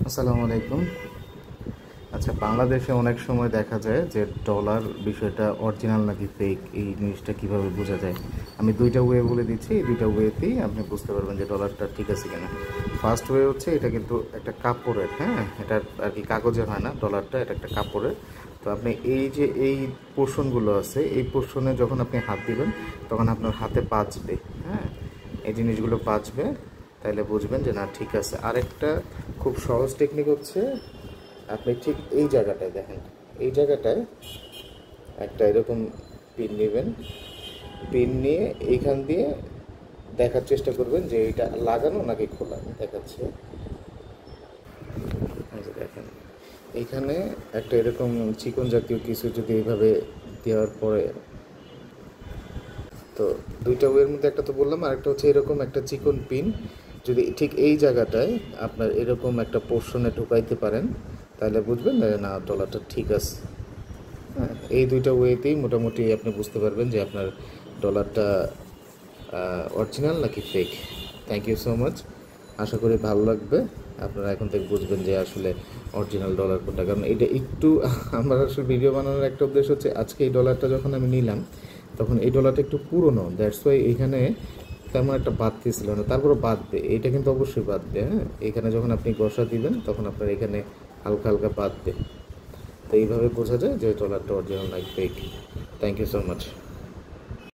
আসসালামু আলাইকুম। আচ্ছা, বাংলাদেশে অনেক সময় দেখা যায় যে ডলার বিষয়টা অরিজিনাল নাকি ফেক, এই জিনিসটা কিভাবে বোঝা যায়। আমি দুইটা ওয়ে বলে দিচ্ছি, এই দুইটা ওয়েতেই আপনি বুঝতে পারবেন যে ডলারটা ঠিক আছে কিনা। ফার্স্ট ওয়ে হচ্ছে, এটা কিন্তু একটা কাপড়ের, হ্যাঁ, এটা আর কি কাগজের হয় না ডলারটা, এটা একটা কাপড়ের। তো আপনি এই যে এই পোর্শনগুলো আছে, এই পোর্শনে যখন আপনি হাত দিবেন তখন আপনার হাতে বাজবে, হ্যাঁ, এই জিনিসগুলো বাজবে, তাইলে বুঝবেন যে না ঠিক আছে। আরেকটা খুব সহজ টেকনিক হচ্ছে, আপনি ঠিক এই জায়গাটায় দেখেন, এই জায়গাটায় একটা এরকম পিন নেবেন, পিন নিয়ে এইখান দিয়ে দেখার চেষ্টা করবেন যে এটা লাগানো নাকি খোলা। দেখাচ্ছে, এই যে দেখেন, এইখানে একটা এরকম চিকন জাতীয় কিছু যদি এইভাবে দেওয়ার পরে, তো দুইটা ওয়ের মধ্যে একটা তো বললাম, আর একটা হচ্ছে এরকম একটা চিকন পিন যদি ঠিক এই জায়গাটায় আপনার এরকম একটা পোর্শনে ঢুকাইতে পারেন, তাহলে বুঝবেন যে না ডলারটা ঠিক আছে। হ্যাঁ, এই দুইটা ওয়েতেই মোটামুটি আপনি বুঝতে পারবেন যে আপনার ডলারটা অরিজিনাল নাকি fake. Thank you so much, আশা করি ভালো লাগবে। আপনারা এখন থেকে বুঝবেন যে আসলে অরিজিনাল ডলার কোনটা, কারণ এটা একটু আমার আসলে ভিডিও বানানোর একটা উদ্দেশ্য হচ্ছে, আজকে এই ডলারটা যখন আমি নিলাম তখন এই ডলারটা একটু পুরনো, দ্যাটস ওয়াই এইখানে তেমন একটা বাঁধতেছিল না, তারপরে বাঁধবে, এটা কিন্তু অবশ্যই বাঁধবে। হ্যাঁ, এখানে যখন আপনি ঘষা দিবেন তখন আপনার এখানে হালকা হালকা বাঁধবে। তো এইভাবে বোঝা যায় যে ডলারটা অরিজিনাল নাকি fake. Thank you so much.